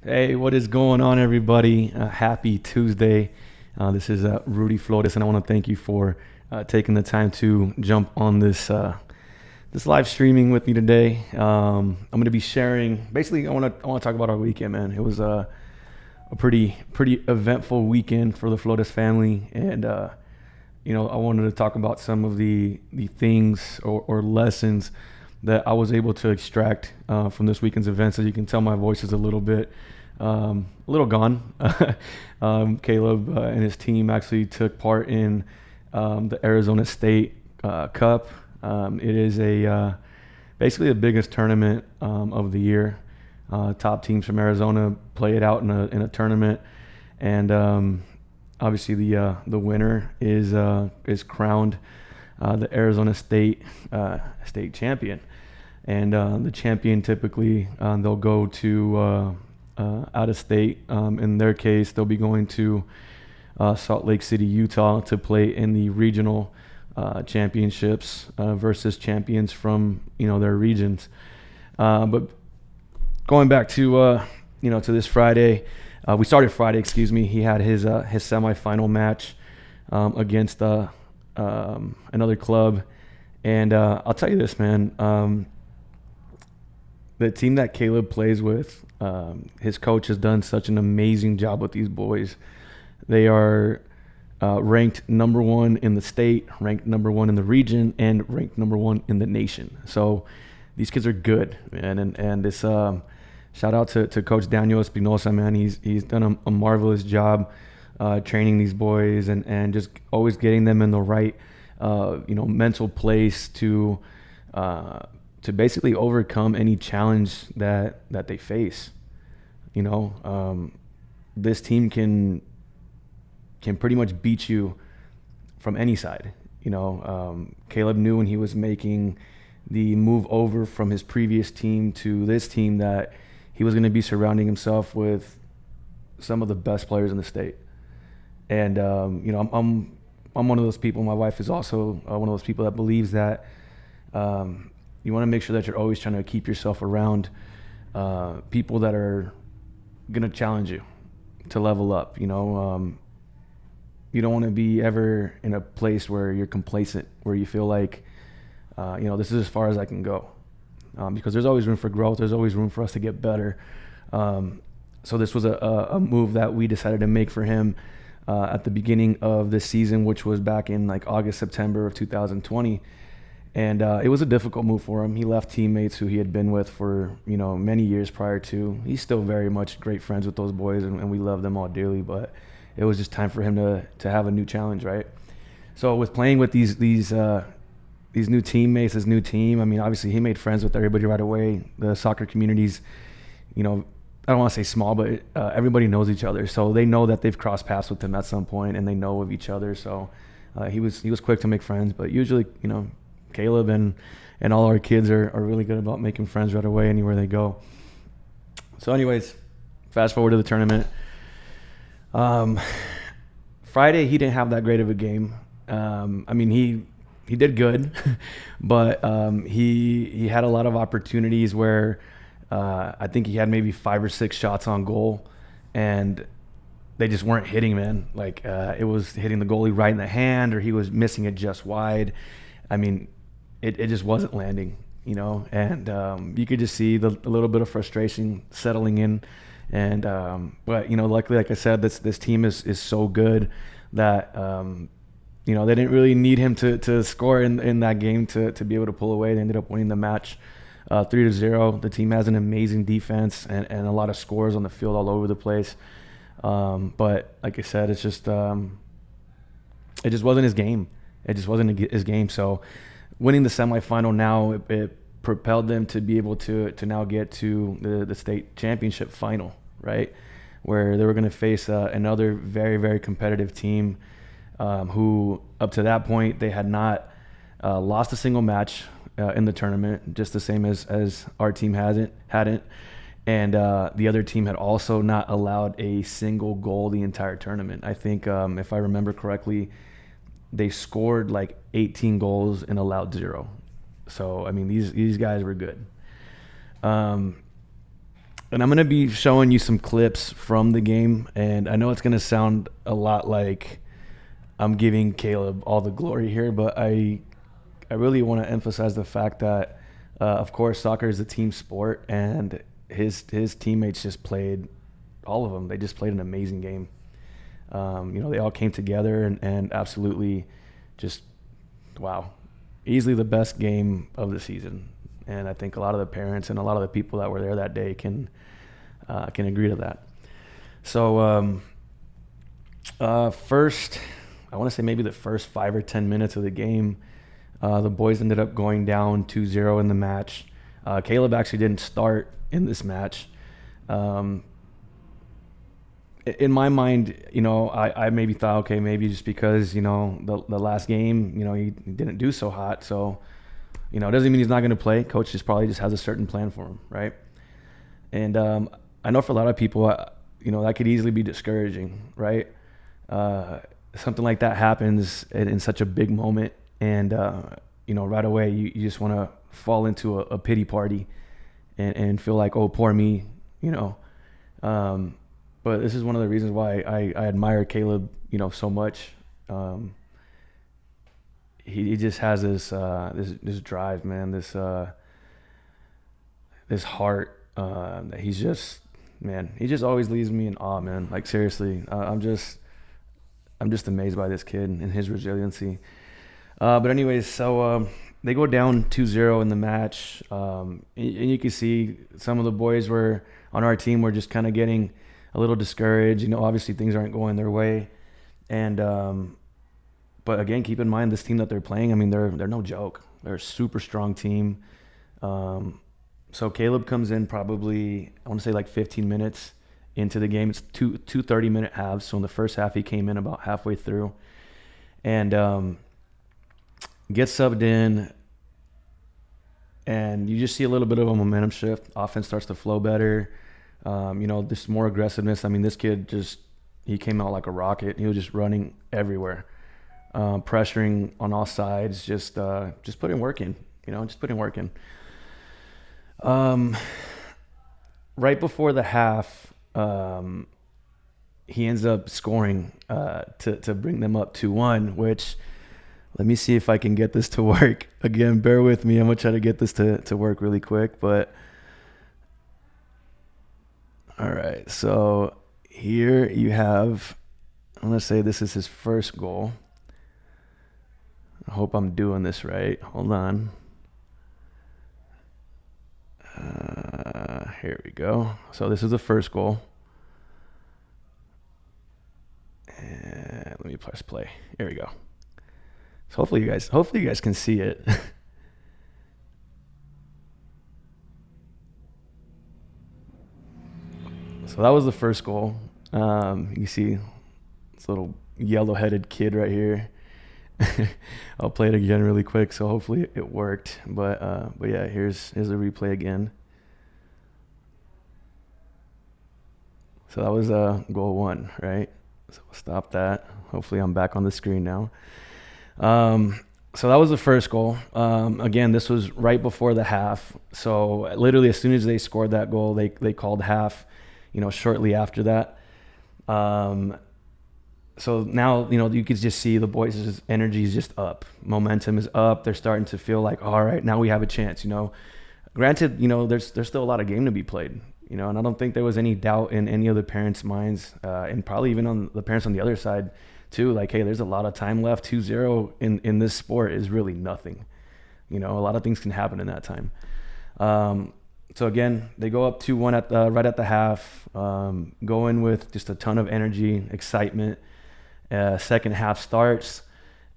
Hey, what is going on, everybody? Happy Tuesday. This is Rudy Flores, and I want to thank you for taking the time to jump on this live streaming with me today. I'm going to be sharing. Basically, I want to talk about our weekend, man. It was a pretty eventful weekend for the Flores family, and I wanted to talk about some of the things or lessons that I was able to extract from this weekend's events. As you can tell, my voice is a little gone. Caleb and his team actually took part in the Arizona State Cup. It is basically the biggest tournament of the year. Top teams from Arizona play it out in a tournament, and obviously the winner is crowned the Arizona State champion. And the champion typically they'll go to out of state. In their case, they'll be going to Salt Lake City, Utah, to play in the regional championships versus champions from their regions. But going back to to this Friday, we started Friday. Excuse me. He had his semifinal match against another club, and I'll tell you this, man. The team that Caleb plays with, his coach has done such an amazing job with these boys. They are ranked number one in the state, ranked number one in the region, and ranked number one in the nation. So these kids are good, man. And this shout out to Coach Daniel Espinosa, man. He's done a marvelous job training these boys and just always getting them in the right mental place to basically overcome any challenge that they face. This team can pretty much beat you from any side. Caleb knew when he was making the move over from his previous team to this team that he was going to be surrounding himself with some of the best players in the state. And I'm one of those people. My wife is also one of those people that believes that you want to make sure that you're always trying to keep yourself around people that are going to challenge you to level up. You don't want to be ever in a place where you're complacent, where you feel like, this is as far as I can go. Because there's always room for growth. There's always room for us to get better. So this was a move that we decided to make for him at the beginning of this season, which was back in like August, September of 2020. And it was a difficult move for him. He left teammates who he had been with for many years prior to. He's still very much great friends with those boys, and we love them all dearly. But it was just time for him to have a new challenge, right? So with playing with these new teammates, this new team, I mean, obviously he made friends with everybody right away. The soccer communities, I don't want to say small, but everybody knows each other, so they know that they've crossed paths with him at some point, and they know of each other. So he was quick to make friends, but usually Caleb and all our kids are really good about making friends right away anywhere they go. So anyways, fast forward to the tournament. Friday, he didn't have that great of a game. He did good, but he had a lot of opportunities where I think he had maybe 5 or 6 shots on goal, and they just weren't hitting, man. Like it was hitting the goalie right in the hand, or he was missing it just wide. I mean, it just wasn't landing, and you could just see a little bit of frustration settling in. And but luckily, like I said, this team is so good that they didn't really need him to score in that game to be able to pull away. They ended up winning the match 3-0. The team has an amazing defense and a lot of scores on the field all over the place. But like I said, it's just it just wasn't his game. It just wasn't his game. So winning the semifinal now, it propelled them to be able to now get to the state championship final, right? Where they were going to face another very, very competitive team who up to that point, they had not lost a single match in the tournament, just the same as our team hadn't. And the other team had also not allowed a single goal the entire tournament. I think if I remember correctly, they scored like 18 goals and allowed 0. So, I mean, these guys were good. And I'm going to be showing you some clips from the game. And I know it's going to sound a lot like I'm giving Caleb all the glory here, but I really want to emphasize the fact that, of course, soccer is a team sport, and his teammates just played, all of them, they just played an amazing game. They all came together and absolutely just, wow, easily the best game of the season. And I think a lot of the parents and a lot of the people that were there that day can agree to that. So first, I want to say maybe the first 5 or 10 minutes of the game, the boys ended up going down 2-0 in the match. Caleb actually didn't start in this match. In my mind, I maybe thought, okay, maybe just because, the last game, he didn't do so hot. So, it doesn't mean he's not going to play. Coach just probably just has a certain plan for him, right? And I know for a lot of people, that could easily be discouraging, right? Something like that happens in such a big moment. And, right away, you just want to fall into a pity party and feel like, oh, poor me, But this is one of the reasons why I admire Caleb, so much. He just has this drive, man, this heart that he just always leaves me in awe, man. Like, seriously, I'm just amazed by this kid and his resiliency. But anyways, so they go down 2-0 in the match, and you can see some of the boys on our team were just kind of getting a little discouraged. Obviously things aren't going their way, and but again, keep in mind this team that they're playing. I mean, they're no joke. They're a super strong team. So Caleb comes in probably, I want to say, like 15 minutes into the game. It's two 30-minute halves. So in the first half, he came in about halfway through, and gets subbed in, and you just see a little bit of a momentum shift. Offense starts to flow better. Just more aggressiveness. I mean, this kid he came out like a rocket. He was just running everywhere, pressuring on all sides, just putting work in, just putting work in. Right before the half, he ends up scoring to bring them up 2-1, which, let me see if I can get this to work. Again, bear with me. I'm going to try to get this to work really quick, but all right, so here you have, I'm going to say this is his first goal. I hope I'm doing this right. Hold on. Here we go. So this is the first goal. And let me press play. Here we go. So hopefully you guys can see it. So that was the first goal. You see this little yellow-headed kid right here. I'll play it again really quick, so hopefully it worked. But yeah, here's the replay again. So that was goal 1, right? So we'll stop that. Hopefully I'm back on the screen now. So that was the first goal. Again, this was right before the half. So literally as soon as they scored that goal, they called half, shortly after that. So now, you could just see the boys' energy is just up. Momentum is up. They're starting to feel like, all right, now we have a chance, Granted, there's still a lot of game to be played, and I don't think there was any doubt in any of the parents' minds, and probably even on the parents on the other side too, like, hey, there's a lot of time left. 2-0 in this sport is really nothing. A lot of things can happen in that time. So again, they go up 2-1 right at the half, go in with just a ton of energy, excitement. Second half starts,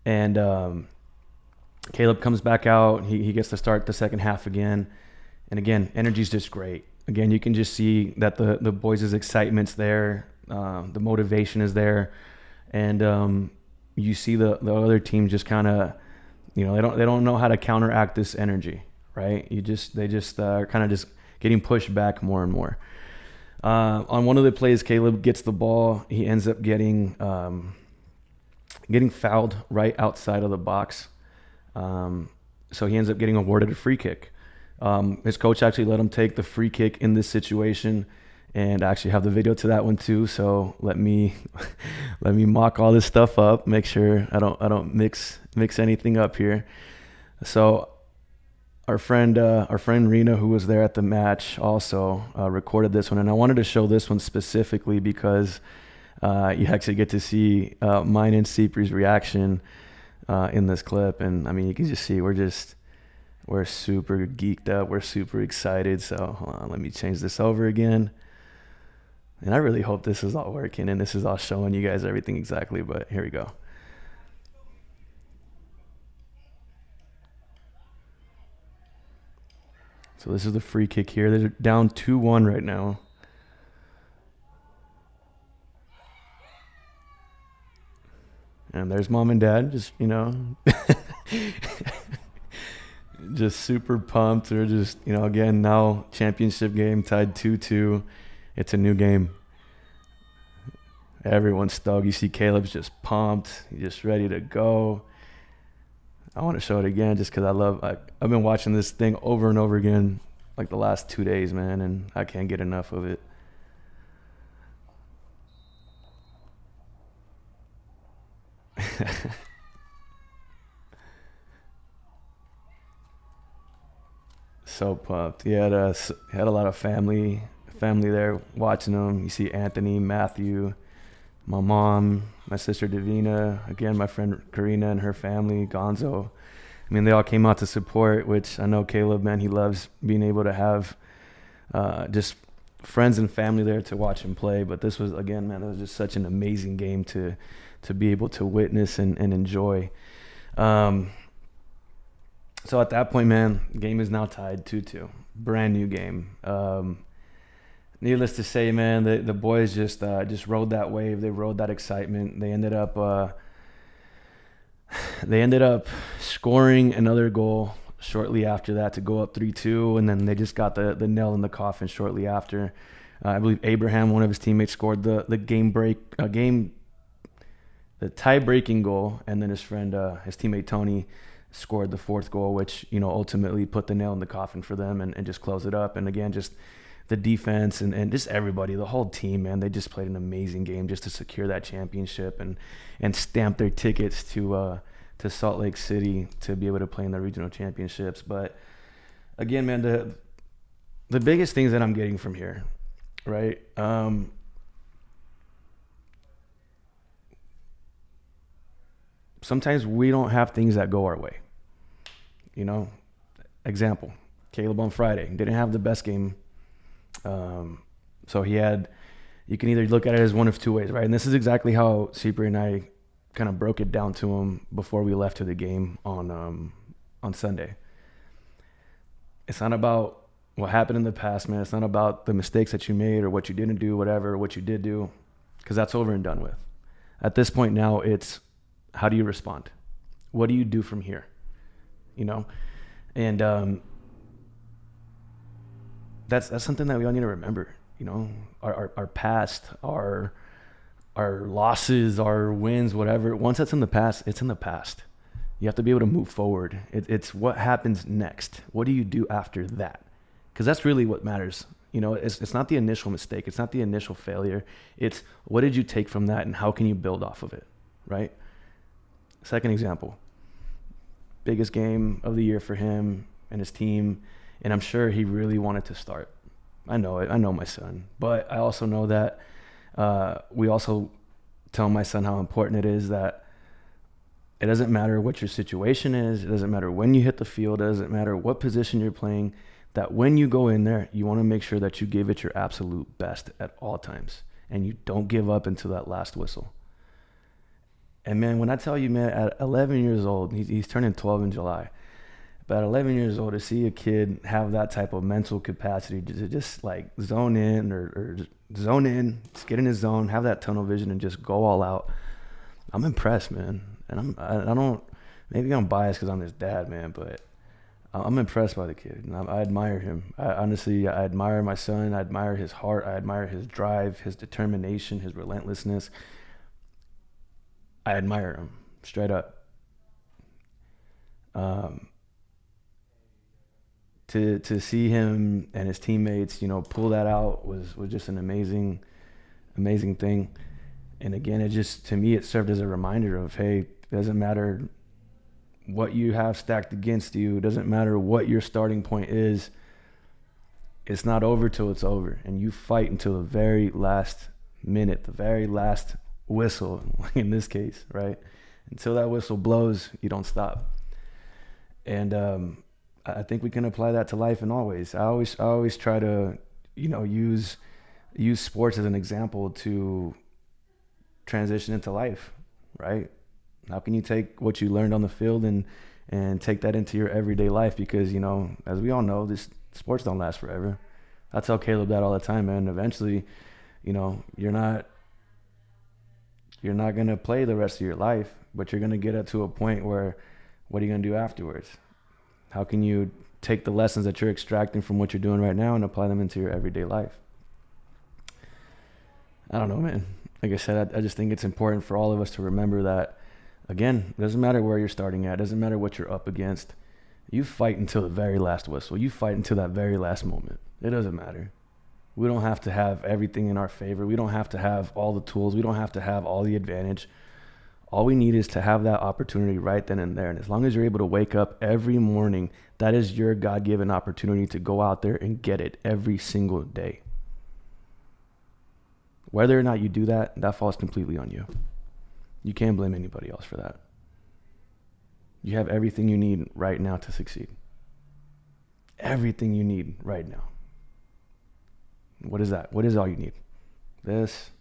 and Caleb comes back out. He gets to start the second half again. And again, energy's just great. Again, you can just see that the boys' excitement's there. The motivation is there. And you see the other team just kind of, they don't know how to counteract this energy, right? They just are kind of just getting pushed back more and more. On one of the plays, Caleb gets the ball. He ends up getting fouled right outside of the box. So he ends up getting awarded a free kick. His coach actually let him take the free kick in this situation, and I actually have the video to that one too. So let me let me mock all this stuff up, make sure I don't mix anything up here. So our friend Rena, who was there at the match, also recorded this one, and I wanted to show this one specifically because you actually get to see mine and Cypri's reaction in this clip, and I mean, you can just see we're super geeked up, we're super excited. So hold on, let me change this over again, and I really hope this is all working and this is all showing you guys everything exactly. But here we go. So this is the free kick here. They're down 2-1 right now. And there's mom and dad, just, just super pumped. They're just, again, now championship game tied 2-2. It's a new game. Everyone's stoked. You see Caleb's just pumped. He's just ready to go. I want to show it again just because I've been watching this thing over and over again like the last 2 days, man, and I can't get enough of it. So pumped. He had a lot of family there watching him. You see Anthony, Matthew, my mom, my sister Davina, again my friend Karina and her family, Gonzo. I mean, they all came out to support, which I know Caleb, man, he loves being able to have just friends and family there to watch him play. But this was, again, man, it was just such an amazing game to be able to witness and enjoy. So at that point, man, game is now tied 2-2. Brand new game. Needless to say, man, the boys just rode that wave. They rode that excitement. They ended up scoring another goal shortly after that to go up 3-2, and then they just got the nail in the coffin shortly after. I believe Abraham, one of his teammates, scored the tie-breaking goal, and then his teammate Tony scored the fourth goal, which ultimately put the nail in the coffin for them and just close it up. And again, just the defense and just everybody, the whole team, man, they just played an amazing game just to secure that championship and stamp their tickets to Salt Lake City to be able to play in the regional championships. But again, man, the biggest things that I'm getting from here, right? Sometimes we don't have things that go our way. Example, Caleb on Friday didn't have the best game. So you can either look at it as one of two ways, right? And this is exactly how Cypri and I kind of broke it down to him before we left to the game on Sunday. It's not about what happened in the past, man. It's not about the mistakes that you made or what you didn't do, whatever, what you did do, because that's over and done with. At this point now, it's how do you respond? What do you do from here? And that's something that we all need to remember. Our past, our losses, our wins, whatever. Once that's in the past, it's in the past. You have to be able to move forward. It's what happens next. What do you do after that? Because that's really what matters. It's not the initial mistake. It's not the initial failure. It's what did you take from that and how can you build off of it, right? Second example, biggest game of the year for him and his team, and I'm sure he really wanted to start. I know it. I know my son. But I also know that we also tell my son how important it is that it doesn't matter what your situation is. It doesn't matter when you hit the field. It doesn't matter what position you're playing. That when you go in there, you want to make sure that you give it your absolute best at all times. And you don't give up until that last whistle. And, man, when I tell you, man, at 11 years old, he's turning 12 in July. But at 11 years old, to see a kid have that type of mental capacity to just like zone in or zone in, just get in his zone, have that tunnel vision and just go all out. I'm impressed, man. And I don't, maybe I'm biased because I'm his dad, man, but I'm impressed by the kid. And I admire him. Honestly, I admire my son. I admire his heart. I admire his drive, his determination, his relentlessness. I admire him straight up. to see him and his teammates, pull that out was just an amazing thing. And again, it just, to me, it served as a reminder of, hey, it doesn't matter what you have stacked against you. It doesn't matter what your starting point is. It's not over till it's over. And you fight until the very last minute, the very last whistle, in this case, right? Until that whistle blows, you don't stop. And I think we can apply that to life in all ways. I always try to, use sports as an example to transition into life, right? How can you take what you learned on the field and take that into your everyday life? Because, as we all know, this sports don't last forever. I tell Caleb that all the time, man. Eventually, you're not going to play the rest of your life, but you're going to get up to a point where, what are you going to do afterwards? How can you take the lessons that you're extracting from what you're doing right now and apply them into your everyday life? I don't know, man. Like I said, I just think it's important for all of us to remember that, again, it doesn't matter where you're starting at. It doesn't matter what you're up against. You fight until the very last whistle. You fight until that very last moment. It doesn't matter. We don't have to have everything in our favor. We don't have to have all the tools. We don't have to have all the advantage. All we need is to have that opportunity right then and there. And as long as you're able to wake up every morning, that is your God-given opportunity to go out there and get it every single day. Whether or not you do that, that falls completely on you. You can't blame anybody else for that. You have everything you need right now to succeed. Everything you need right now. What is that? What is all you need? This,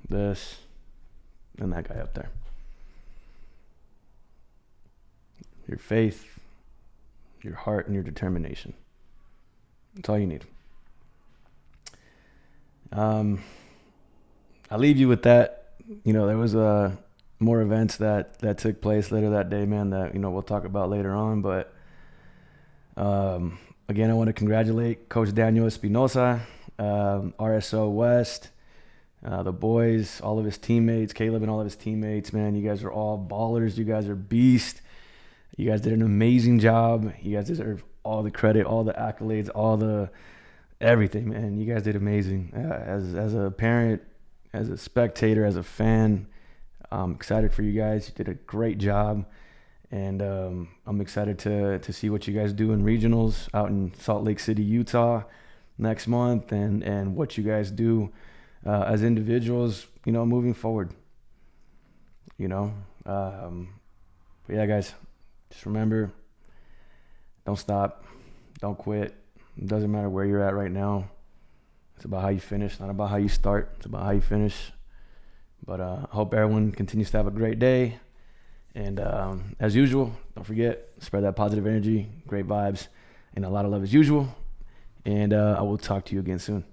and that guy up there. Your faith, your heart, and your determination. That's all you need. I'll leave you with that. There was more events that took place later that day, man, that, we'll talk about later on. But again, I want to congratulate Coach Daniel Espinosa, RSO West, the boys, all of his teammates, Caleb and all of his teammates, man. You guys are all ballers. You guys are beasts. You guys did an amazing job. You guys deserve all the credit, all the accolades, all the everything, man. You guys did amazing. As a parent, as a spectator, as a fan, I'm excited for you guys. You did a great job. And I'm excited to see what you guys do in regionals out in Salt Lake City, Utah next month, and what you guys do as individuals, moving forward. But yeah, guys, just remember, don't stop, don't quit. It doesn't matter where you're at right now. It's about how you finish, not about how you start. It's about how you finish. But I hope everyone continues to have a great day. And as usual, don't forget, spread that positive energy, great vibes, and a lot of love as usual. And I will talk to you again soon.